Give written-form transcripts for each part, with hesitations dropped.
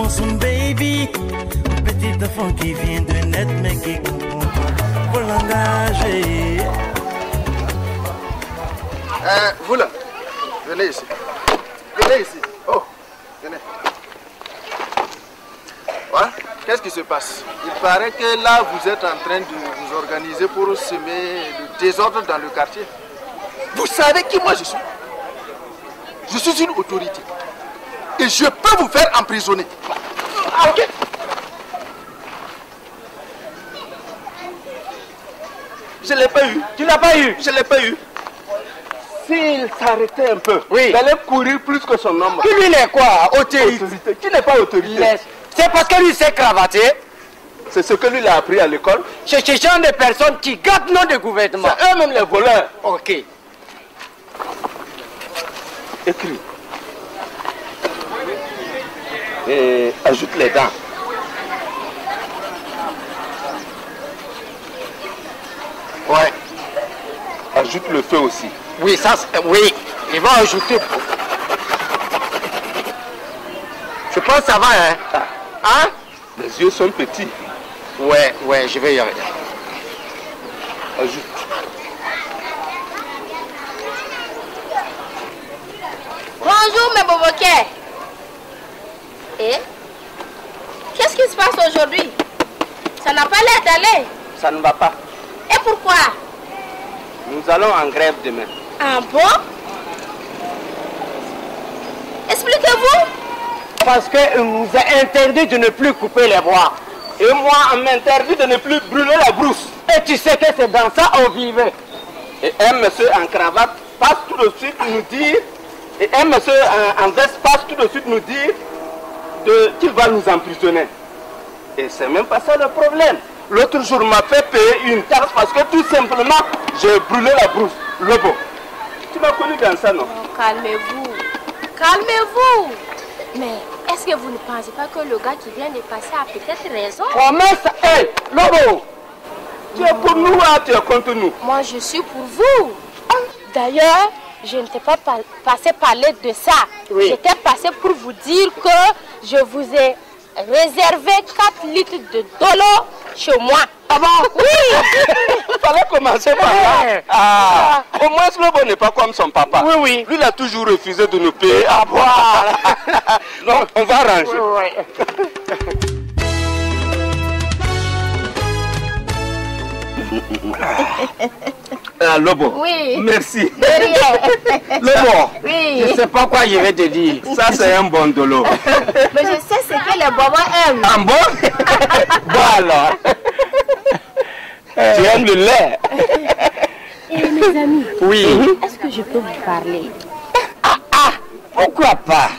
son baby. Un petit enfant qui vient de naître mais qui comprend pas vos langages. Vous là, venez ici. Venez ici. Oh, venez. Voilà. Qu'est-ce qui se passe? Il paraît que là, vous êtes en train de vous organiser pour semer le désordre dans le quartier. Vous savez qui moi je suis? Je suis une autorité. Et je peux vous faire emprisonner. Ah, ok. Je ne l'ai pas eu. Tu l'as pas eu? Je ne l'ai pas eu. S'il s'arrêtait un peu, oui, il allait courir plus que son homme. Qui lui n'est quoi? Autorité. Qui n'est pas autorité? C'est parce que lui s'est cravaté. C'est ce que lui il a appris à l'école. C'est ce genre de personnes qui gâtent nos de gouvernement. C'est eux-mêmes les voleurs. Ok. Écris. Et ajoute les dents. Ouais. Ajoute le feu aussi. Oui, ça, oui. Ils vont ajouter. Je pense que ça va, hein? Hein? Les yeux sont petits. Ouais, ouais, je vais y arriver. Ajoute. Bonjour, mes boboquets. Et qu'est-ce qui se passe aujourd'hui? Ça n'a pas l'air d'aller. Ça ne va pas. Et pourquoi? Nous allons en grève demain. Ah bon? Expliquez-vous. Parce qu'on nous a interdit de ne plus couper les bois. Et moi, on m'interdit de ne plus brûler la brousse. Et tu sais que c'est dans ça qu'on vivait. Et un monsieur en cravate passe tout de suite nous dire, et un monsieur en veste passe tout de suite nous dire qu'il va nous emprisonner. Et c'est même pas ça le problème. L'autre jour, m'a fait payer une taxe parce que tout simplement, j'ai brûlé la brousse. Lobo, tu m'as connu dans ça, non? Oh, calmez-vous. Calmez-vous. Mais est-ce que vous ne pensez pas que le gars qui vient de passer a peut-être raison? Comment ça? Hé, Lobo! Tu es pour nous ou tu es contre nous? Moi, je suis pour vous. D'ailleurs, je ne t'ai pas passé parler de ça. Oui. J'étais passé pour vous dire que je vous ai réservé 4 litres de dolo chez moi. Ah bon? Oui. Il fallait commencer par là. Ah. Au moins, Lobo n'est pas comme son papa. Oui, oui. Lui, il a toujours refusé de nous payer à boire. Non, on va arranger. Oui, Ah, Lobo. Oui. Merci. De rien. Lobo, Oui. je ne sais pas quoi je vais te dire. Ça, c'est un bon dolo. Mais je sais ce que les bobos aiment. Un bon? Bon alors. Tu aimes le lait? Et mes amis, Oui. est-ce que je peux vous parler? Pourquoi pas?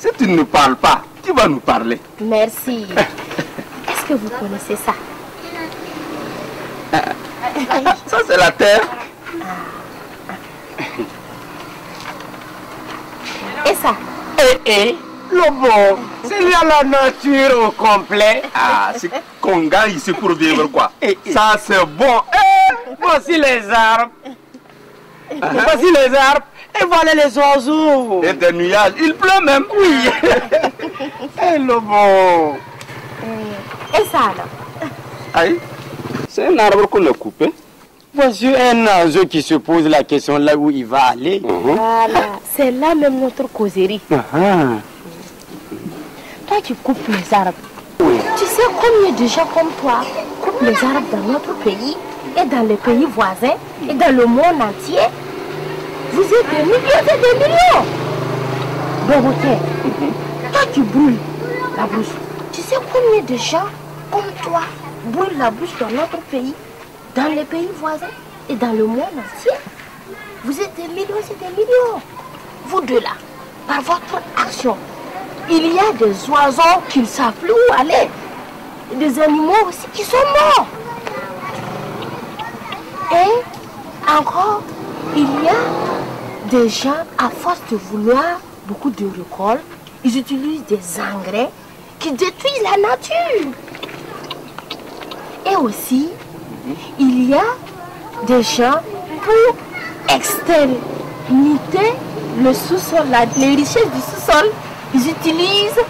Si tu ne nous parles pas, qui va nous parler? Merci. Est-ce que vous connaissez ça? Ça, c'est la terre. Et ça? Lobo, c'est là la nature au complet. Ah, c'est qu'on gagne ici pour vivre quoi. Ça, c'est bon. Voici les arbres. Voici les arbres. Et voilà les oiseaux. Et des nuages. Il pleut même. Oui. Lobo. Et ça alors? Aïe. C'est un arbre qu'on a coupé. Voici un oiseau qui se pose la question là où il va aller. Voilà, c'est là même notre causerie. Toi, tu coupes les arbres. Oui. Tu sais combien de gens comme toi coupent les arbres dans notre pays et dans les pays voisins et dans le monde entier? Vous êtes des millions et des millions. Bon, ok. Toi, tu brûles la bouche. Tu sais combien de gens comme toi brûlent la bouche dans notre pays, dans les pays voisins et dans le monde entier? Vous êtes des millions et des millions. Vous deux là, par votre action, il y a des oiseaux qui ne savent plus où aller. Et des animaux aussi qui sont morts. Et encore, il y a des gens, à force de vouloir beaucoup de récoltes, ils utilisent des engrais qui détruisent la nature. Et aussi, il y a des gens pour exterminer le sous-sol, les richesses du sous-sol, ils utilisent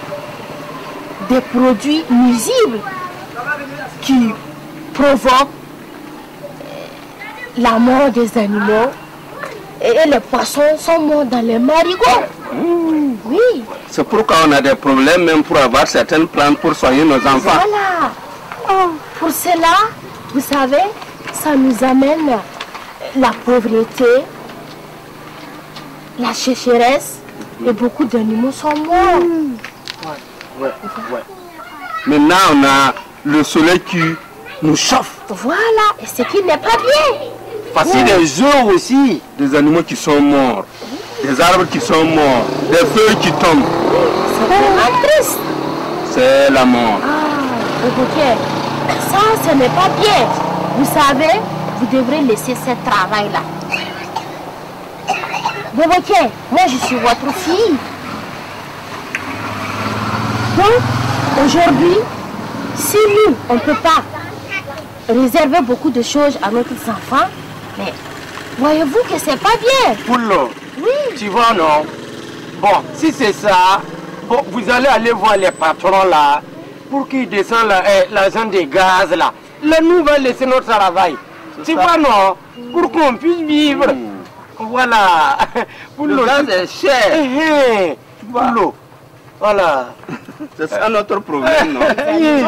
des produits nuisibles qui provoquent la mort des animaux. Et les poissons sont morts dans les marigots. Oui. C'est pourquoi on a des problèmes même pour avoir certaines plantes pour soigner nos enfants. Voilà. Pour cela, vous savez, ça nous amène la pauvreté, la sécheresse et beaucoup d'animaux sont morts. Ouais. Maintenant, on a le soleil qui nous chauffe. Voilà, et ce qui n'est pas bien. Voici des eaux aussi, des animaux qui sont morts, des arbres qui sont morts, des feuilles qui tombent. C'est vraiment triste. C'est la mort. Ok. Ça, ce n'est pas bien. Vous savez, vous devrez laisser ce travail-là. Ok, moi je suis votre fille. Donc, aujourd'hui, si nous, on ne peut pas réserver beaucoup de choses à notre enfant, mais voyez-vous que c'est pas bien. Poulot, Oui. tu vois, non? Bon, si c'est ça, bon, vous allez aller voir les patrons là, pour qu'ils descendent l'argent des gaz là. Là, nous va laisser notre travail. Tu vois, non? Pour qu'on puisse vivre. Voilà. Le gaz est cher. Poulot. Voilà. C'est ça notre problème, non?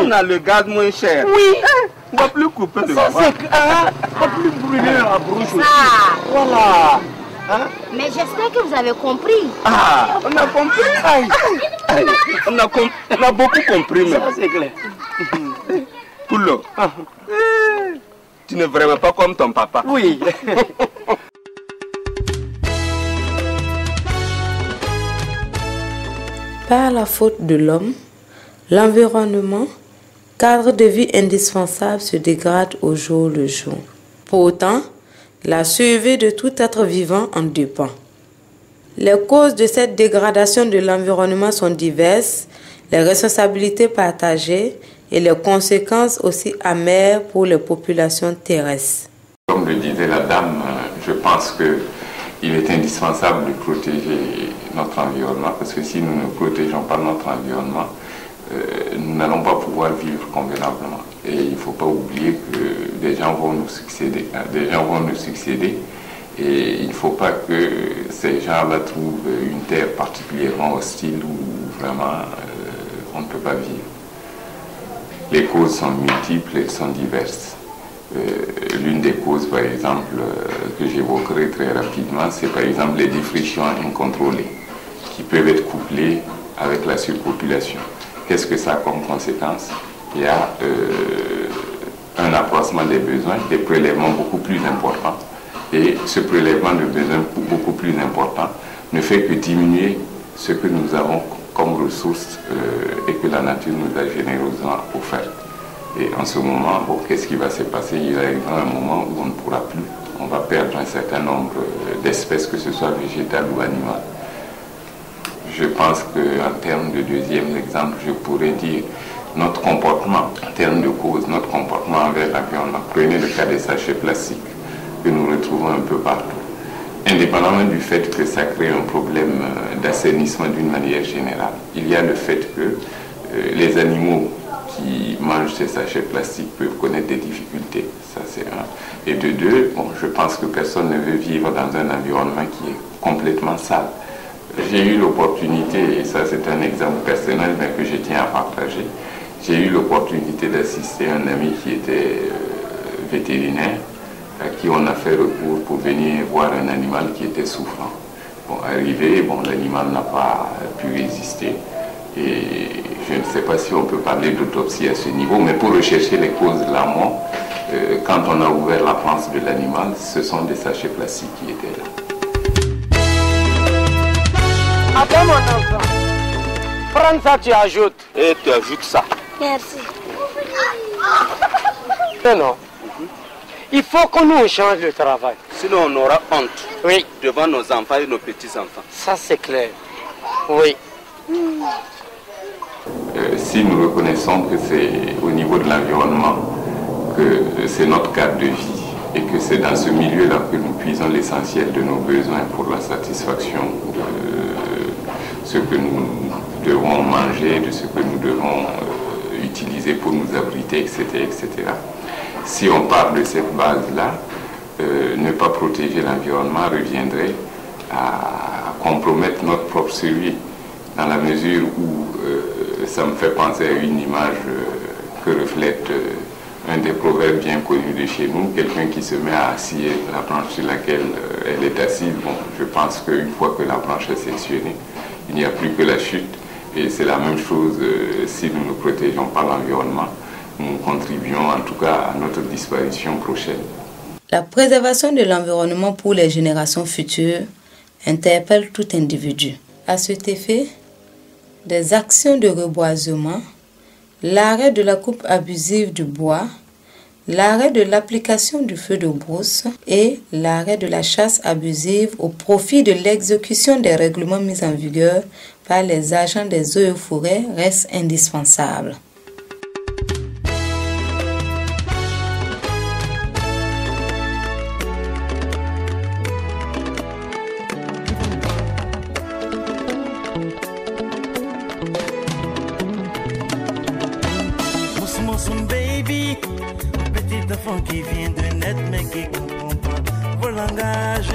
On a le gaz moins cher. Oui. On ne va plus couper de Ça, bois. c'est pas plus brûler la brouche aussi. Ça. Voilà. Hein? Mais j'espère que vous avez compris. Ah, on a compris. On a beaucoup compris, mais Ça, c'est clair. Poulot, tu n'es vraiment pas comme ton papa. Oui. Par la faute de l'homme, l'environnement, cadre de vie indispensable, se dégrade au jour le jour. Pour autant, la survie de tout être vivant en dépend. Les causes de cette dégradation de l'environnement sont diverses, les responsabilités partagées et les conséquences aussi amères pour les populations terrestres. Comme le disait la dame, je pense qu'il est indispensable de protéger notre environnement parce que si nous ne protégeons pas notre environnement, nous n'allons pas pouvoir vivre convenablement. Et il ne faut pas oublier que des gens vont nous succéder. Et il ne faut pas que ces gens-là trouvent une terre particulièrement hostile où vraiment on ne peut pas vivre. Les causes sont multiples, elles sont diverses. L'une des causes, par exemple, que j'évoquerai très rapidement, c'est par exemple les défrichements incontrôlés qui peuvent être couplés avec la surpopulation. Qu'est-ce que ça a comme conséquence? Il y a un accroissement des besoins, des prélèvements beaucoup plus importants. Et ce prélèvement de besoins beaucoup plus important ne fait que diminuer ce que nous avons comme ressources et que la nature nous a généreusement offert. Et en ce moment, bon, qu'est-ce qui va se passer? Il arrivera un moment où on ne pourra plus, on va perdre un certain nombre d'espèces, que ce soit végétales ou animales. Je pense qu'en termes de deuxième exemple, je pourrais dire notre comportement, en termes de cause, notre comportement envers l'environnement. Prenez le cas des sachets plastiques que nous retrouvons un peu partout. Indépendamment du fait que ça crée un problème d'assainissement d'une manière générale, il y a le fait que les animaux qui mangent ces sachets plastiques peuvent connaître des difficultés. Ça, c'est un. Et de deux, bon, je pense que personne ne veut vivre dans un environnement qui est complètement sale. J'ai eu l'opportunité, et ça c'est un exemple personnel mais que je tiens à partager, j'ai eu l'opportunité d'assister à un ami qui était vétérinaire, à qui on a fait recours pour venir voir un animal qui était souffrant. Bon, arrivé, bon, l'animal n'a pas pu résister. Et je ne sais pas si on peut parler d'autopsie à ce niveau, mais pour rechercher les causes de la mort, quand on a ouvert la panse de l'animal, ce sont des sachets plastiques qui étaient là. Attends mon enfant. Prends ça, tu ajoutes. Et tu ajoutes ça. Merci. Non. Il faut que nous change le travail. Sinon on aura honte Oui, devant nos enfants et nos petits-enfants. ça c'est clair. Oui. Si nous reconnaissons que c'est au niveau de l'environnement que c'est notre cadre de vie et que c'est dans ce milieu-là que nous puisons l'essentiel de nos besoins pour la satisfaction de ce que nous devons manger, de ce que nous devons utiliser pour nous abriter, etc., etc. Si on part de cette base-là, ne pas protéger l'environnement reviendrait à compromettre notre propre survie, dans la mesure où ça me fait penser à une image que reflète un des proverbes bien connus de chez nous, quelqu'un qui se met à scier la branche sur laquelle elle est assise. Bon, je pense qu'une fois que la branche est sectionnée, il n'y a plus que la chute. Et c'est la même chose si nous ne protégeons pas l'environnement. Nous contribuons en tout cas à notre disparition prochaine. La préservation de l'environnement pour les générations futures interpelle tout individu. À cet effet, des actions de reboisement, l'arrêt de la coupe abusive du bois, l'arrêt de l'application du feu de brousse et l'arrêt de la chasse abusive au profit de l'exécution des règlements mis en vigueur par les agents des eaux et forêts restent indispensables. Baby, petit enfant qui vient de naître mais qui comprend pas vos langages.